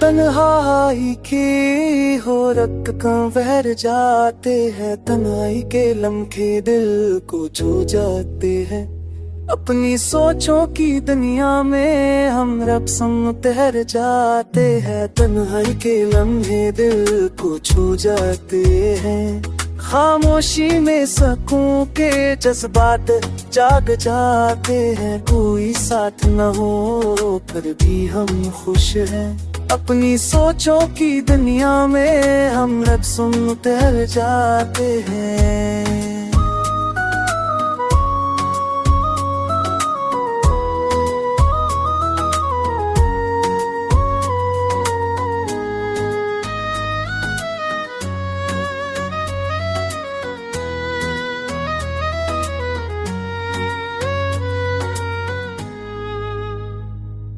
तन्हाई की हो रख कहाँ बहर जाते हैं, तन्हाई के लम्हे दिल को छू जाते हैं। अपनी सोचों की दुनिया में हम रब संग तैर जाते हैं, तन्हाई के लम्हे दिल को छू जाते हैं। खामोशी में सकूं के जज्बात जाग जाते हैं, कोई साथ न हो पर भी हम खुश हैं। अपनी सोचों की दुनिया में हम रब संग तैर जाते हैं।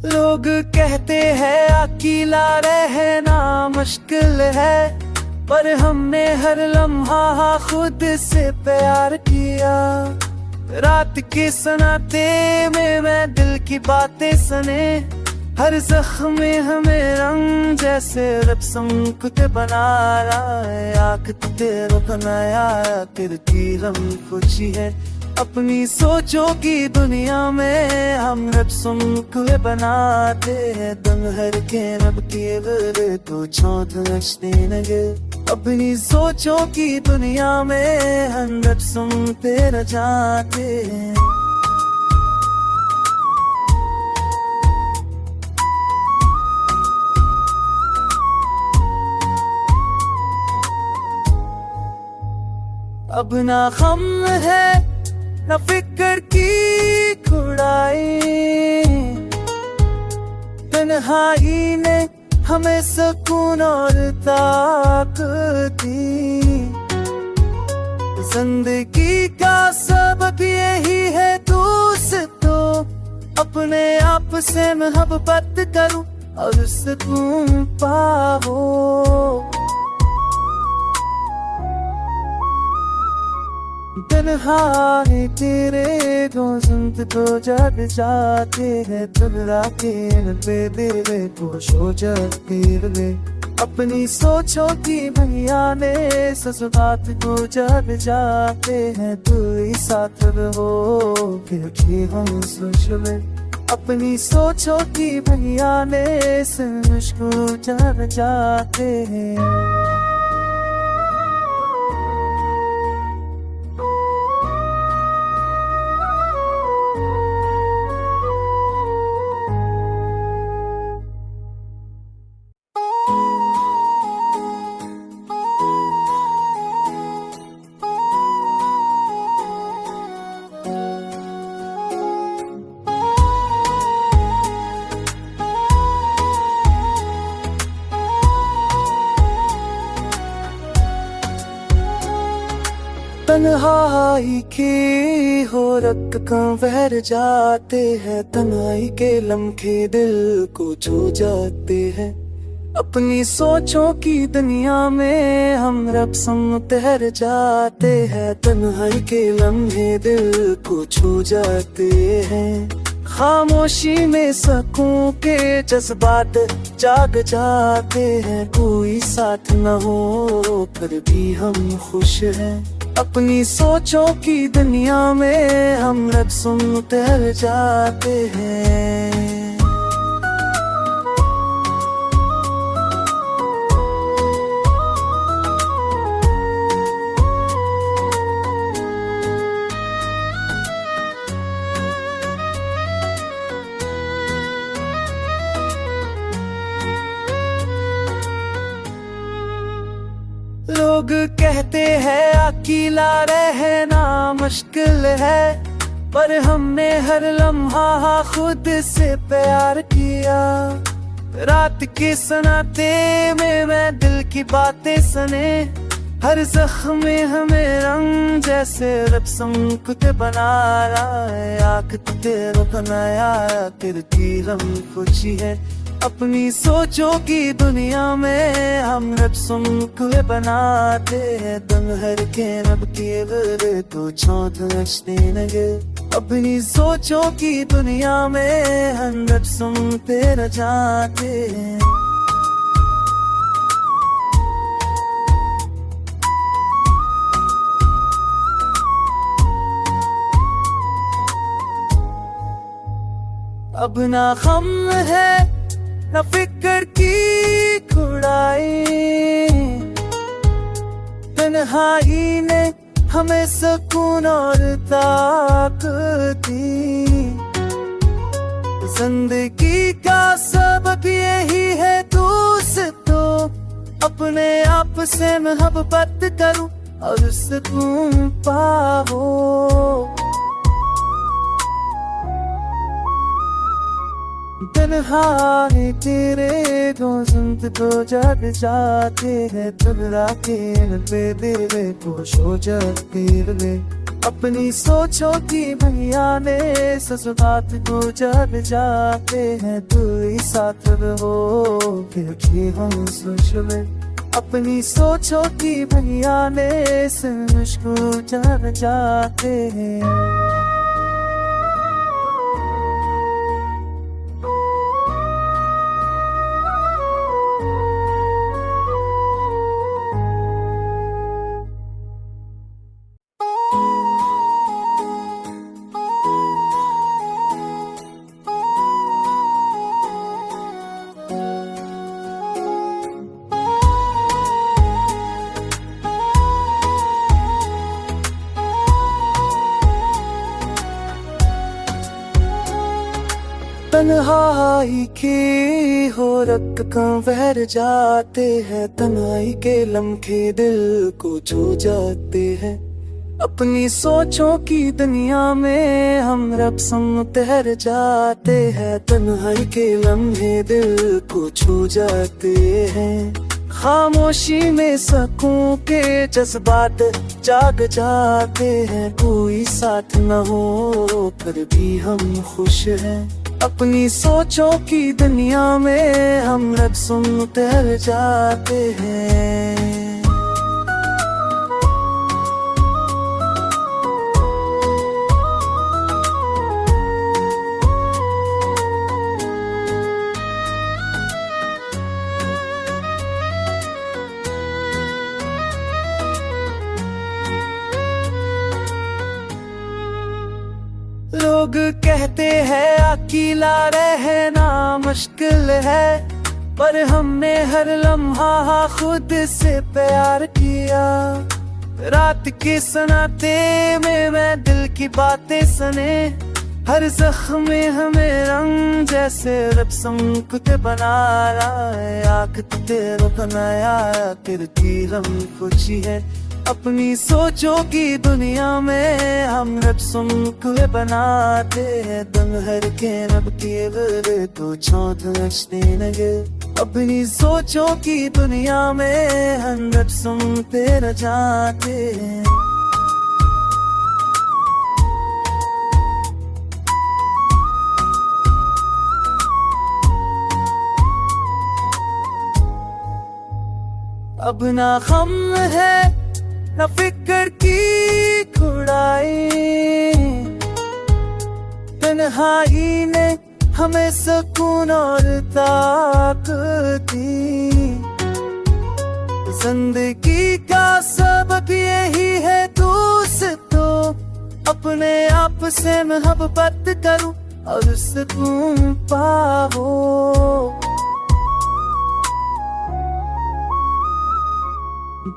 लोग कहते हैं अकेला रहना मुश्किल है, पर हमने हर लम्हा खुद से प्यार किया। रात के सन्नाटे में मैं दिल की बातें सुने, हर जख्म में हमें रंग जैसे रब संग बना रहा है। आँख तेरे बनाया तेरे की हम खुशी है, अपनी सोचों की दुनिया में हम रब संग बनाते हैं। दम हर के रब के बरे तो चौथ नचने लगे, अपनी सोचों की दुनिया में हम रब संग तेरा जाते हैं। अब ना गम है न फिक्र की खुदाई, तन्हाई ने हमें सुकून और ताकत दी। जिंदगी का सबक यही है दोस्तों, अपने आप से मोहब्बत करो और सुकून पाओ। तन्हाई तेरे दोस्त को जग जाते हैं, तुगरा के पे दिल को सो जाते रे। अपनी सोचों की भैया ने ससुरात को जग जाते हैं, तू ही साथ रहो फिर हम सोच ले। अपनी सोचों की भैया ने समझ को जग जाते हैं। तन्हाई की हो रख कहाँ बहर जाते हैं, तन्हाई के लम्हे दिल को छू जाते हैं। अपनी सोचों की दुनिया में हम रब संग तैर जाते हैं, तन्हाई के लम्हे दिल को छू जाते हैं। खामोशी में सकूं के जज्बात जाग जाते हैं, कोई साथ न हो पर भी हम खुश हैं। अपनी सोचों की दुनिया में हम रब संग तैर जाते हैं। लोग कहते हैं अकेला रहना मुश्किल है, पर हमने हर लम्हा खुद से प्यार किया। रात के सन्नाटे में मैं दिल की बातें सुने, हर जख्म में हमें रंग जैसे रब संग बना रहा है। आँख तेरे बनाया तेरे की हम खुशी है, अपनी सोचों की दुनिया में हम रब संग बनाते हैं। दम हर के रब के बरे तो चौथ नचने लगे, अपनी सोचों की दुनिया में हम रब संग तेरा जाते हैं। अब ना गम है न फिक्र की खुदाई, तन्हाई ने हमें सुकून और ताकत दी। जिंदगी का सबक यही है दोस्तों, अपने आप से मोहब्बत करो और सुकून पाओ। तन्हाई तेरे दोस्त तो जग जाते हैं, तुम रातें पे दिल खुश हो जाते रे। अपनी सोचो की भैया ने ससुरात को जग जाते हैं, तू ही साथ रहो फिर भी हम सोच ले। अपनी सोचो की भैया ने मुझको जग जाते हैं। तन्हाई की हो रख कहाँ बहर जाते हैं, तन्हाई के लम्हे दिल को छू जाते हैं। अपनी सोचों की दुनिया में हम रब संग तैर जाते हैं, तन्हाई के लम्हे दिल को छू जाते हैं। खामोशी में सकूं के जज्बात जाग जाते हैं, कोई साथ न हो पर भी हम खुश हैं। अपनी सोचों की दुनिया में हम रब सुन तैर जाते हैं। लोग कहते हैं अकेला रहना मुश्किल है, पर हमने हर लम्हा खुद से प्यार किया। रात के सन्नाटे में मैं दिल की बातें सुने, हर जख्म में हमें रंग जैसे रब संकुत बना रहा है। आँख तेरा बनाया तेरी हम खुशी है, अपनी सोचों की दुनिया में हम रब सुनके बनाते हैं। दम हर के रब के बरे तो चौथ नचने लगे, अपनी सोचों की दुनिया में हम रब सुनते न जाते हैं। अब ना गम है न फिक्र की खुदाई, तन्हाई ने हमें सुकून और ताकत दी। जिंदगी का सबक यही है दोस्तों, अपने आप से मोहब्बत करो और सुकून पाओ।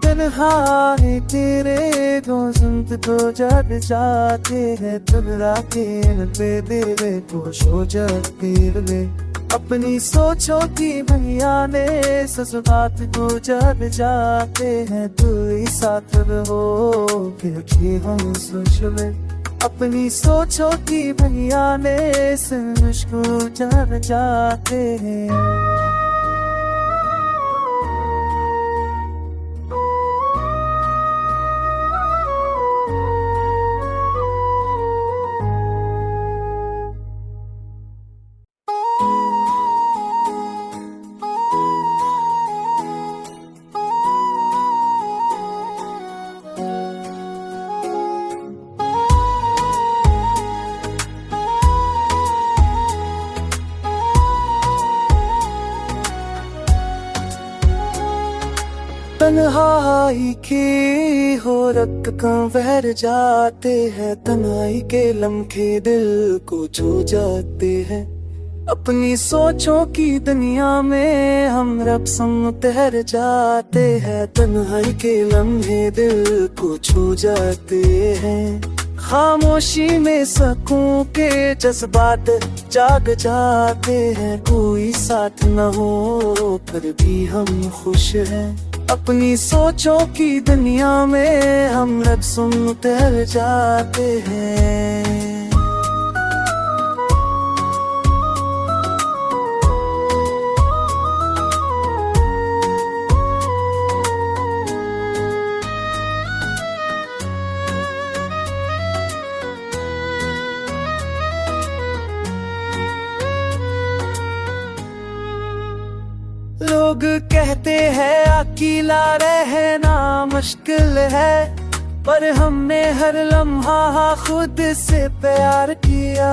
तन्हाई तेरे दोस्त तो जग जाते हैं, तुम रातें पे दिल खुश हो जाते रे। अपनी सोचो की भैया ने ससुरात को जग जाते हैं, तू ही साथ रहो फिर भी हम सोच ले। अपनी सोचो की भैया ने मुझको जग जाते हैं। तन्हाई की हो रख कहाँ बहर जाते हैं, तन्हाई के लम्हे दिल को छू जाते हैं। अपनी सोचों की दुनिया में हम रब संग तैर जाते हैं। तन्हाई के लम्हे दिल को छू जाते हैं। खामोशी में सकूं के जज्बात जाग जाते हैं। कोई साथ न हो पर भी हम खुश हैं। अपनी सोचों की दुनिया में हम रब संग तैर जाते हैं। लोग कहते हैं अकेला रहना मुश्किल है, पर हमने हर लम्हा खुद से प्यार किया।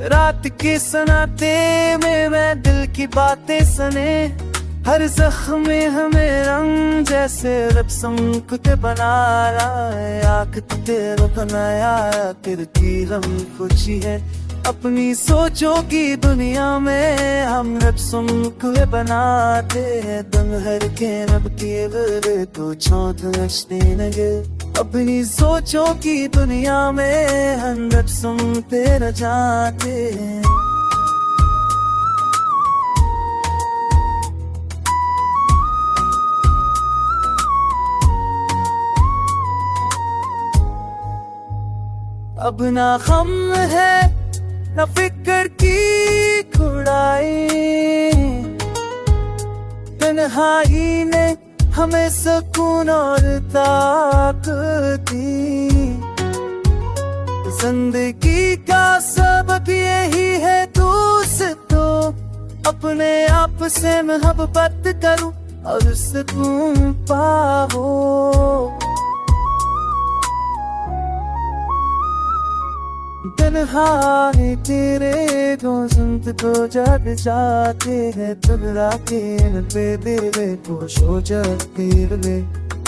रात के सन्नाटे में मैं दिल की बातें सुने। हर जख्म में हमें रंग जैसे रब संकुत बना रहा है। आँख तेरा बनाया तेरे की हम खुशी है। अपनी सोचों की दुनिया में हम रब संकुत बनाते हैं। दम हर के रब के वे तो चौथ नचने लगे। अपनी सोचों की दुनिया में हम रब संकुत न जाते हैं। अब ना गम है न फिक्र की खुदाई। तन्हाई ने हमें सुकून और ताकत दी। जिंदगी का सबक यही है दोस्तों, अपने आप से मोहब्बत करो और सुकून पाओ। तन्हाई तेरे दोस्त तो जग जाते हैं। तुगरा के पे दिल को सो जाते रे।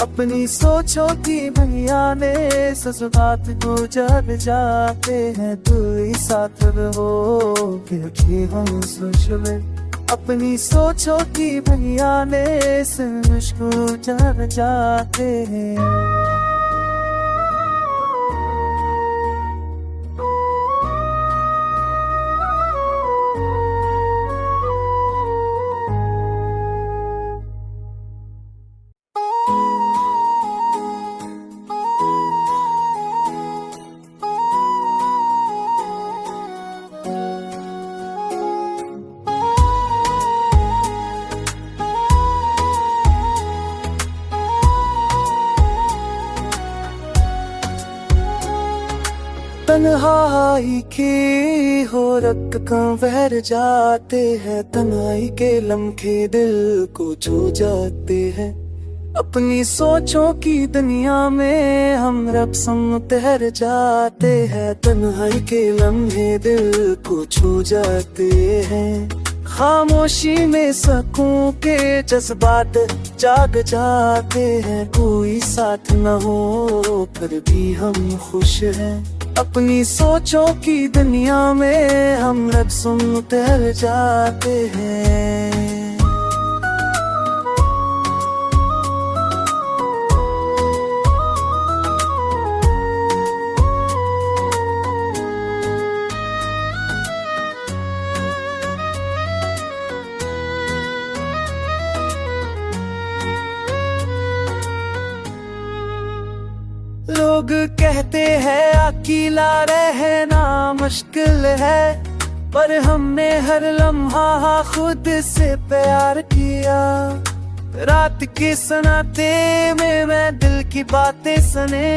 अपनी सोचों की भैया ने ससुरात को जग जाते हैं। तू ही साथ रहो फिर हम सोच ले। अपनी सोचों की भैया ने मुझको जग जाते हैं। तन्हाई की हो रख कहाँ बहर जाते हैं। तन्हाई के लम्हे दिल को छू जाते हैं। अपनी सोचों की दुनिया में हम रब संग तैर जाते हैं। तन्हाई के लम्हे दिल को छू जाते हैं। खामोशी में सकूं के जज्बात जाग जाते हैं। कोई साथ न हो पर भी हम खुश हैं। अपनी सोचों की दुनिया में हम रब संग तैर जाते हैं। लोग कहते हैं अकेला रहना मुश्किल है, पर हमने हर लम्हा खुद से प्यार किया। रात के सन्नाटे में मैं दिल की बातें सुने।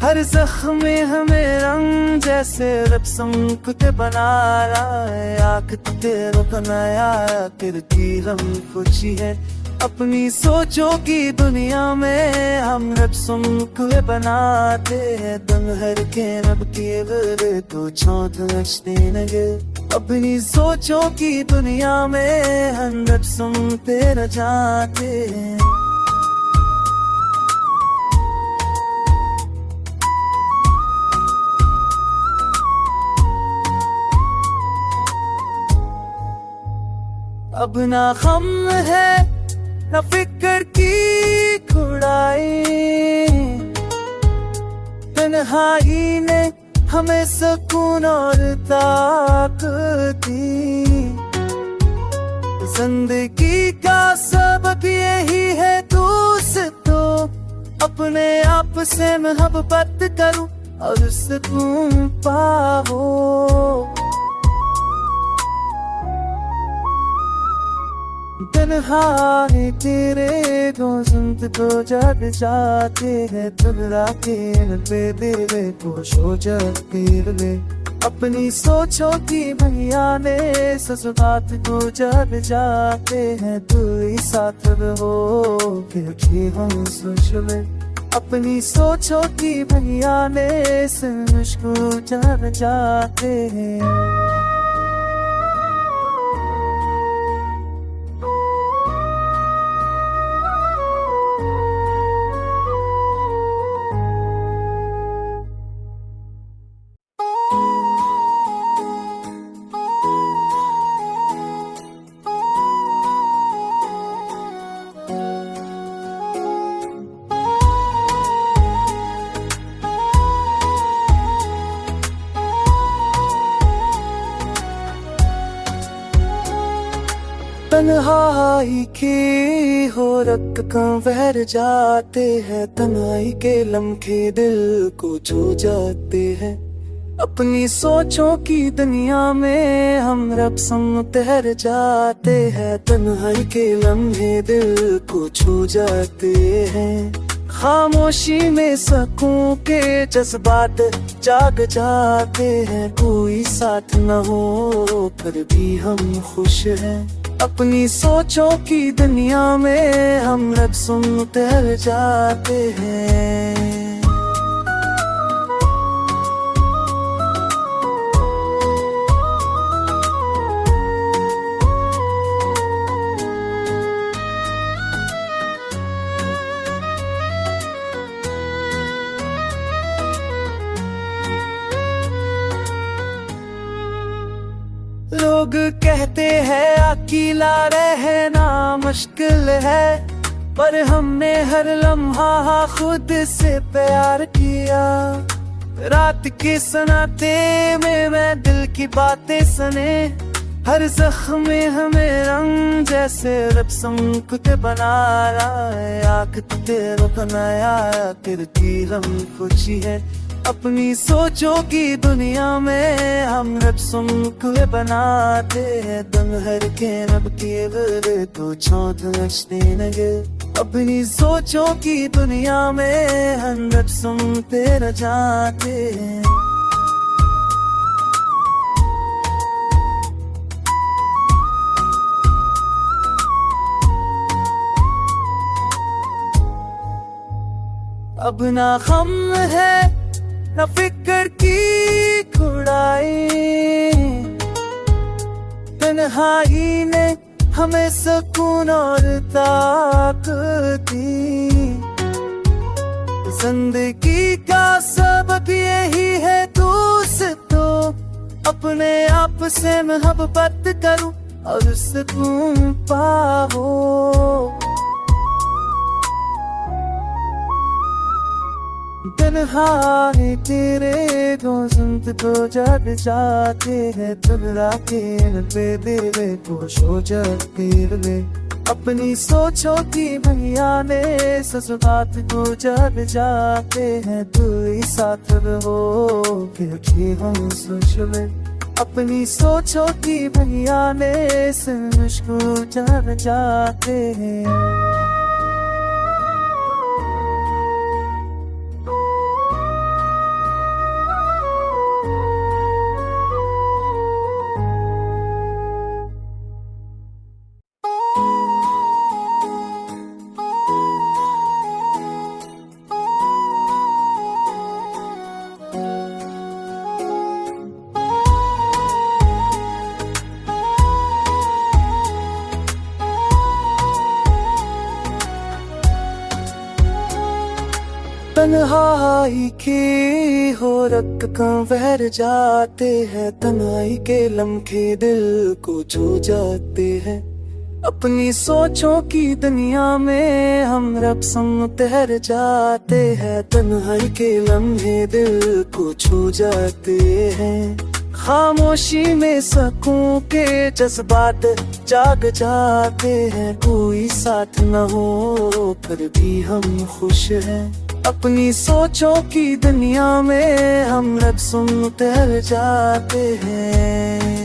हर जख्म में हमें रंग जैसे रब संकुत बना रहा है। आँख तेरा बनाया तेरे की हम खुशी है। अपनी सोचों की दुनिया में हम रब संकुत बनाते हैं। दम हर के रब के वे तो चौथ नचने लगे। अपनी सोचों की दुनिया में हम रब संकुत न जाते हैं। अब ना गम है न फिक्र की खुदाई, तन्हाई ने हमें सुकून और ताकत दी। जिंदगी का सबक यही है दोस्तों, अपने आप से मोहब्बत करो और सुकून पाओ। तन्हाई तेरे दोस्त तो जग जाते हैं, तुम रातें पे दिल को सो जाते रे। अपनी सोचो की भैया ने ससुरात को जग जाते हैं, तू ही साथ रहो फिर हम सोच ले। अपनी सोचो की भैया ने मुझको जग जाते हैं। तन्हाई की हो रख कहाँ बहर जाते हैं, तन्हाई के लम्हे दिल को छू जाते हैं। अपनी सोचों की दुनिया में हम रब संग तैर जाते हैं, तन्हाई के लम्हे दिल को छू जाते हैं। खामोशी में सकूं के जज्बात जाग जाते हैं, कोई साथ न हो पर भी हम खुश हैं। अपनी सोचों की दुनिया में हम रब सुन तैर जाते हैं। लोग कहते हैं अकेला रहना मुश्किल है, पर हमने हर लम्हा खुद से प्यार किया। रात के सन्नाटे में मैं दिल की बातें सुने, हर जख्म में हमें रंग जैसे रब संकुट बना रहा है। आँख तेरा बनाया तेरे की हम खुशी है, अपनी सोचों की दुनिया में हम रब सुनकुल बनाते हैं। दम हर के रब के तो चौथ नचने लगे, अपनी सोचों की दुनिया में हम रब सुनते रह जाते हैं। अब ना गम है न फिक्र की खुदाई, तन्हाई ने हमें सुकून और ताकत दी। जिंदगी का सबक यही है दोस्तों, अपने आप से मोहब्बत करो और सुकून पाओ। तन्हाई तेरे दोस्त तो जग जाते हैं, तुम रातें पे दिल को सो जाते रे। अपनी सोचों की भैया ने ससुरात को जग जाते हैं, तू ही साथ रहो फिर हम सोच ले। अपनी सोचों की भैया ने मुझको जग जाते हैं। तन्हाई की हो रख कहाँ बहर जाते हैं, तन्हाई के लम्हे दिल को छू जाते हैं। अपनी सोचों की दुनिया में हम रब संग तैर जाते हैं। तन्हाई के लम्हे दिल को छू जाते हैं। खामोशी में सकून के जज्बात जाग जाते हैं। कोई साथ न हो फिर भी हम खुश हैं। अपनी सोचों की दुनिया में हम रब संग तैर जाते हैं।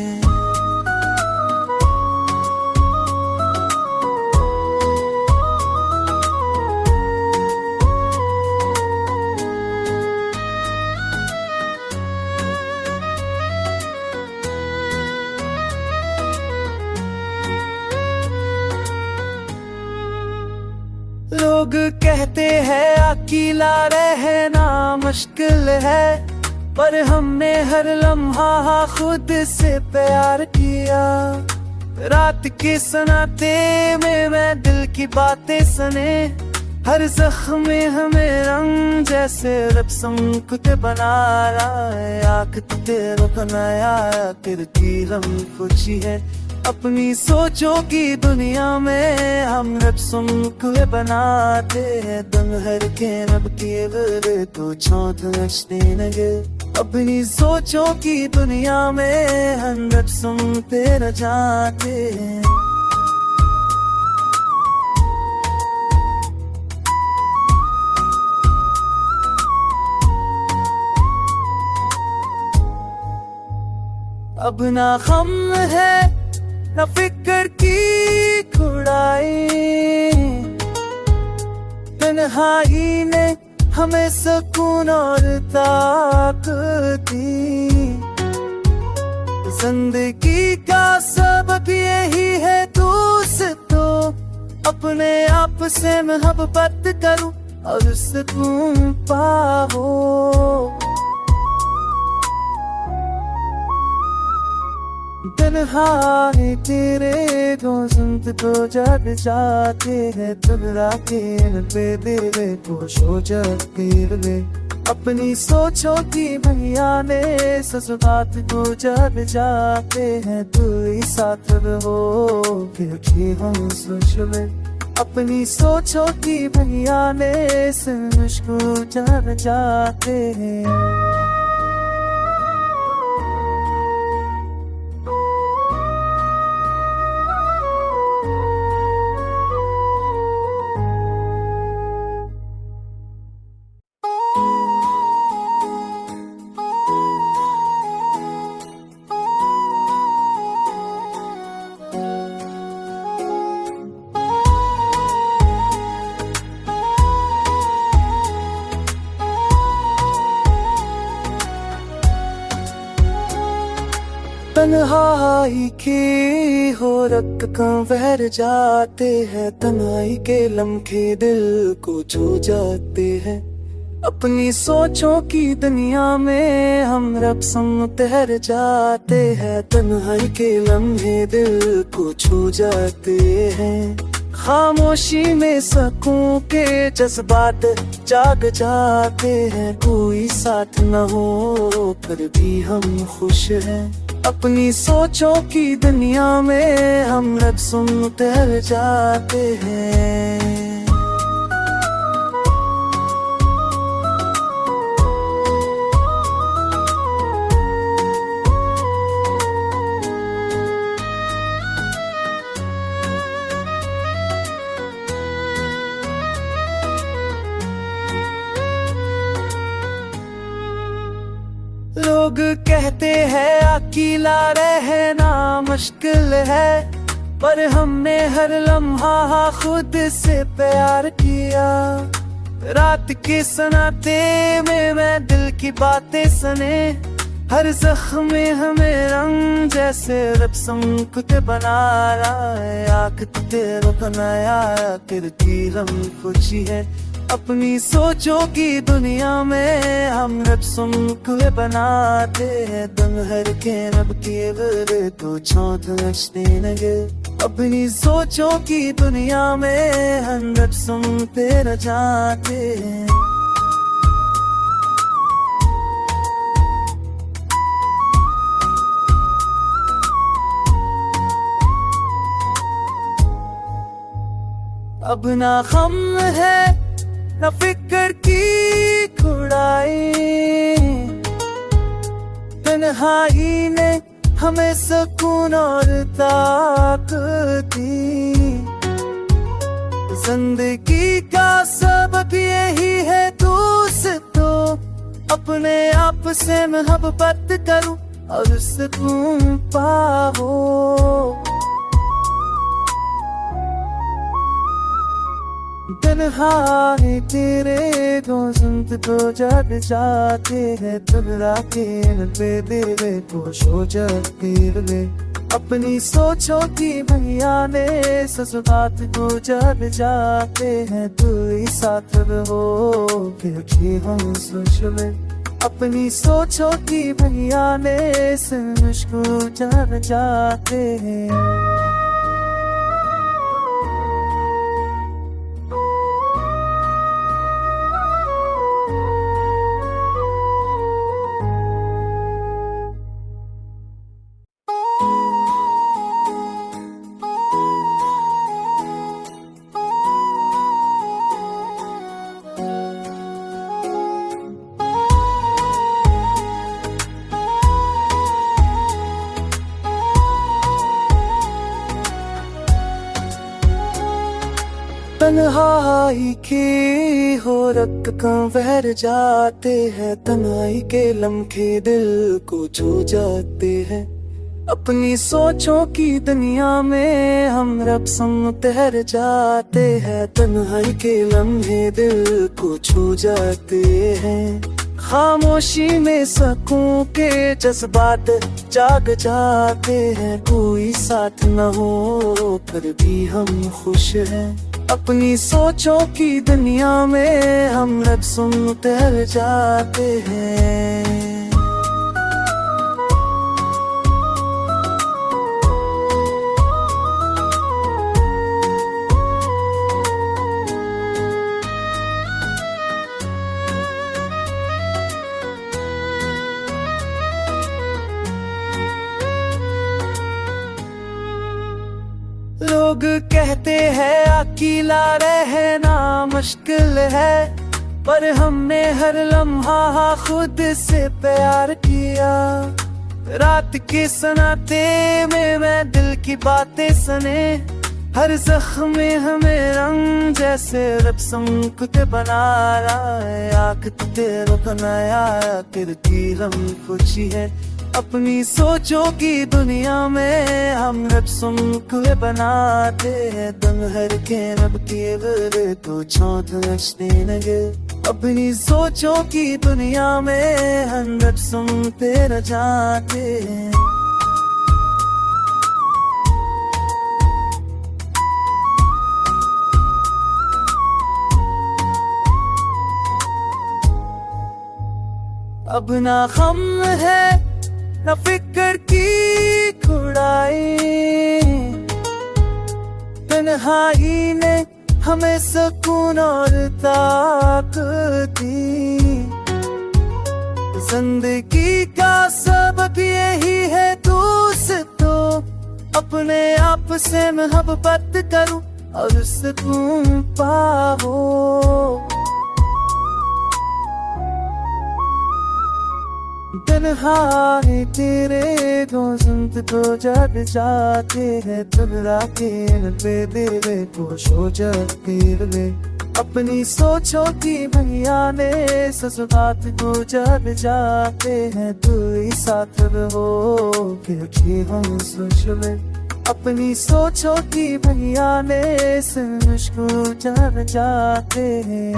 लोग कहते हैं अकेला रहना मुश्किल है, पर हमने हर लम्हा खुद से प्यार किया। रात के सन्नाटे में मैं दिल की बातें सुने। हर जख्म में हमें रंग जैसे रब संकुत बना रहा है। आँख तेरे बनाया तेरी हम खुशी है। अपनी सोचों की दुनिया में हम रब संकुत बनाते हैं। दम हर के रब के वे तो चौथ नचने लगे। अपनी सोचों की दुनिया में हम रब संकुत जाते हैं। अब ना गम है न फिक्र की खुदाई। तन्हाई ने हमें सुकून और ताकत दी। जिंदगी का सबक यही है दोस्तों, अपने आप से मोहब्बत करो और सुकून पाओ। तन्हाई तेरे दोस्त तो जग जाते हैं। तुम रातें पे देवे को सो जाते रे। अपनी सोचों की भैया ने ससुरात को जग जाते हैं। तू ही साथ रहो फिर भी हम सोच ले। अपनी सोचों की भैया ने मुझको जग जाते हैं। तन्हाई की हो रख कहाँ बहर जाते हैं। तन्हाई के लम्हे दिल को छू जाते हैं। अपनी सोचों की दुनिया में हम रब संग तैर जाते हैं। तन्हाई के लम्हे दिल को छू जाते हैं। खामोशी में सकून के जज्बात जाग जाते हैं। कोई साथ न हो फिर भी हम खुश हैं। अपनी सोचों की दुनिया में हम रब संग तैर जाते हैं। लोग कहते हैं अकेला रहना मुश्किल है, पर हमने हर लम्हा खुद से प्यार किया। रात के सन्नाटे में मैं दिल की बातें सुने। हर जख्म में हमें रंग जैसे रब संकुत बना रहा है। आँख तेरे बनाया तेरी हम खुशी है। अपनी सोचों की दुनिया में हम रब संकुत बनाते हैं। दम हर के रब के वे तो चौथ नचने लगे। अपनी सोचों की दुनिया में हम रब संकुत जाते हैं। अब ना गम है न फिक्र की खुदाई, तन्हाई ने हमें सुकून और ताकत दी। जिंदगी का सबक यही है दोस्तों, अपने आप से मोहब्बत करो और सुकून पाओ। तन्हाई तेरे दोस्त तो जग जाते हैं, तुगरा के पे दिल को सो जाते रे। अपनी सोचो की भैया ने ससुरात को जग जाते हैं, तू ही साथ रहो फिर हम सोच ले। अपनी सोचो की भैया ने मुझको जग जाते हैं। तन्हाई की हो रख कम बहर जाते हैं, तन्हाई के लम्हे दिल को छू जाते हैं। अपनी सोचों की दुनिया में हम रब संग तैर जाते हैं, तन्हाई के लम्हे दिल को छू जाते हैं। खामोशी में सकूं के जज्बात जाग जाते हैं, कोई साथ न हो फिर भी हम खुश हैं। अपनी सोचों की दुनिया में हम रब सुन तैर जाते हैं। लोग कहते हैं अकेला रहना मुश्किल है, पर हमने हर लम्हा खुद से प्यार किया। रात के सन्नाटे में मैं दिल की बातें सुने, हर जख्म में हमें रंग जैसे रब संकुत बना रहा है। आँख तेरे बनाया तेरे की हम खुशी है, अपनी सोचों की दुनिया में हम रब सुनकुल बनाते हैं। दम हर के रब के वर तो चौथ नचने लगे, अपनी सोचों की दुनिया में हम रब सुनते रह जाते हैं। अब ना गम है न फिक्र की खुदाई, तन्हाई ने हमें सुकून और ताकत दी। जिंदगी का सबक यही है दोस्तों, अपने आप से मोहब्बत करो और सुकून पाओ। तन्हाई तेरे दोस्त तो जग जाते हैं, तुगरा के पे दिल को सो जाते रे। अपनी सोचो की भैया ने ससुरात को जग जाते हैं, तू ही साथ रहो फिर हम सोच ले। अपनी सोचो की भैया ने मुझको जग जाते हैं।